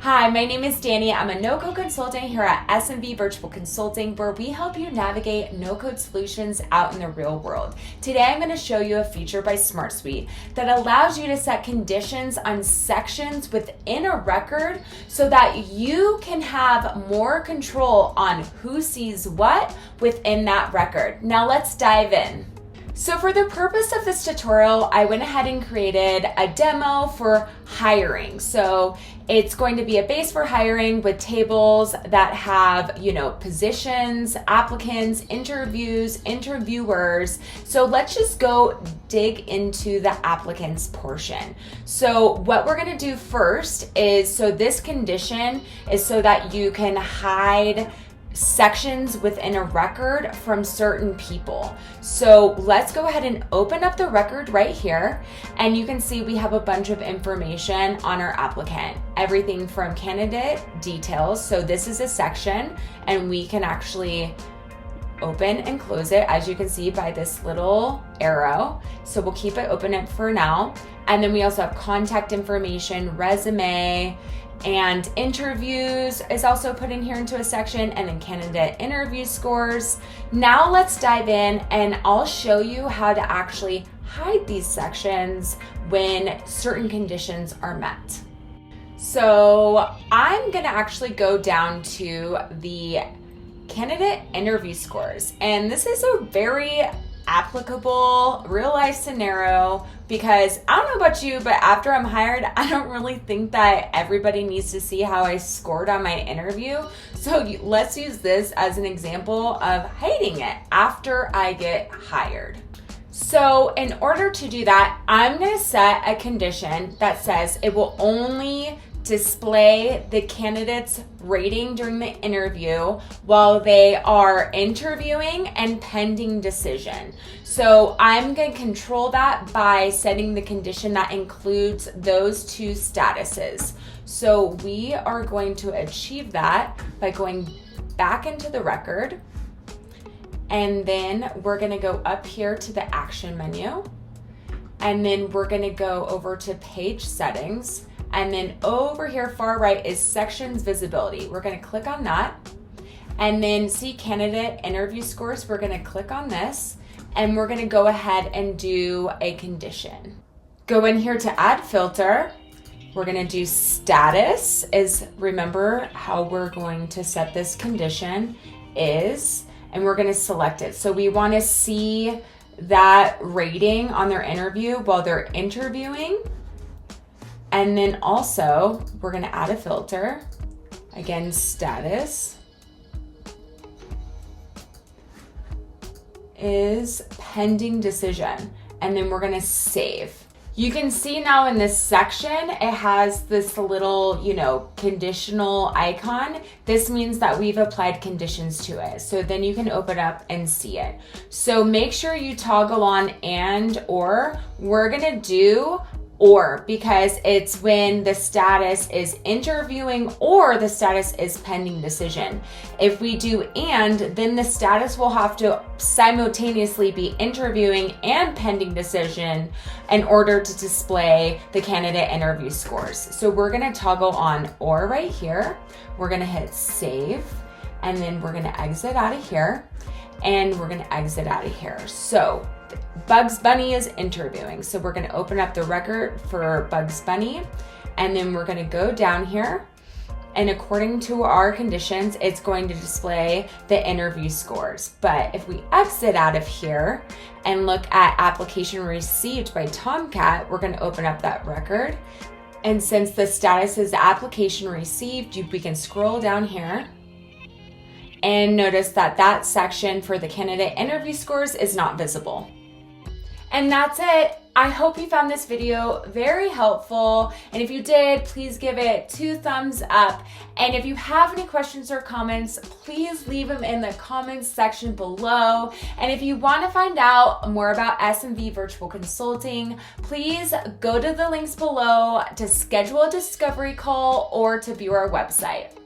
Hi, my name is Dani. I'm a no-code consultant here at SMV Virtual Consulting, where we help you navigate no-code solutions out in the real world. Today, I'm going to show you a feature by SmartSuite that allows you to set conditions on sections within a record so that you can have more control on who sees what within that record. Now let's dive in. So for the purpose of this tutorial, I went ahead and created a demo for hiring. So it's going to be a base for hiring with tables that have, positions, applicants, interviews, interviewers. So let's just go dig into the applicants portion. So what we're going to do first is, this condition is so that you can hide sections within a record from certain people. So let's go ahead and open up the record right here, and you can see we have a bunch of information on our applicant. Everything from candidate details. So this is a section, and we can actually open and close it, as you can see by this little arrow. So we'll keep it open for now. And then we also have contact information, resume, and interviews is also put in here into a section, and then candidate interview scores. Now let's dive in, and I'll show you how to actually hide these sections when certain conditions are met. So I'm gonna actually go down to the candidate interview scores, and this is a very applicable real life scenario, because I don't know about you, but after I'm hired, I don't really think that everybody needs to see how I scored on my interview. So let's use this as an example of hiding it after I get hired. So in order to do that, I'm going to set a condition that says it will only display the candidate's rating during the interview while they are interviewing and pending decision. So I'm going to control that by setting the condition that includes those two statuses. So we are going to achieve that by going back into the record, and then we're going to go up here to the action menu, and then we're going to go over to page settings. And then over here far right is sections visibility. We're going to click on that, and then see candidate interview scores. We're going to click on this, and we're going to go ahead and do a condition. Go in here to add filter. We're going to do status, remember how we're going to set this condition is, and we're going to select it. So we want to see that rating on their interview while they're interviewing. And then also, we're going to add a filter. Again, status is pending decision. And then we're going to save. You can see now in this section, it has this little, conditional icon. This means that we've applied conditions to it. So then you can open up and see it. So make sure you toggle on and or. We're going to do or, because it's when the status is interviewing or the status is pending decision. If we do and, then the status will have to simultaneously be interviewing and pending decision in order to display the candidate interview scores. So we're gonna toggle on or right here. We're gonna hit save, and then we're gonna exit out of here, and we're gonna exit out of here. So Bugs Bunny is interviewing. So we're going to open up the record for Bugs Bunny, and then we're going to go down here, and according to our conditions, it's going to display the interview scores. But if we exit out of here and look at application received by Tomcat, we're going to open up that record. And since the status is application received, we can scroll down here and notice that that section for the candidate interview scores is not visible. And that's it. I hope you found this video very helpful. And if you did, please give it 2 thumbs up. And if you have any questions or comments, please leave them in the comments section below. And if you want to find out more about SMV Virtual Consulting, please go to the links below to schedule a discovery call or to view our website.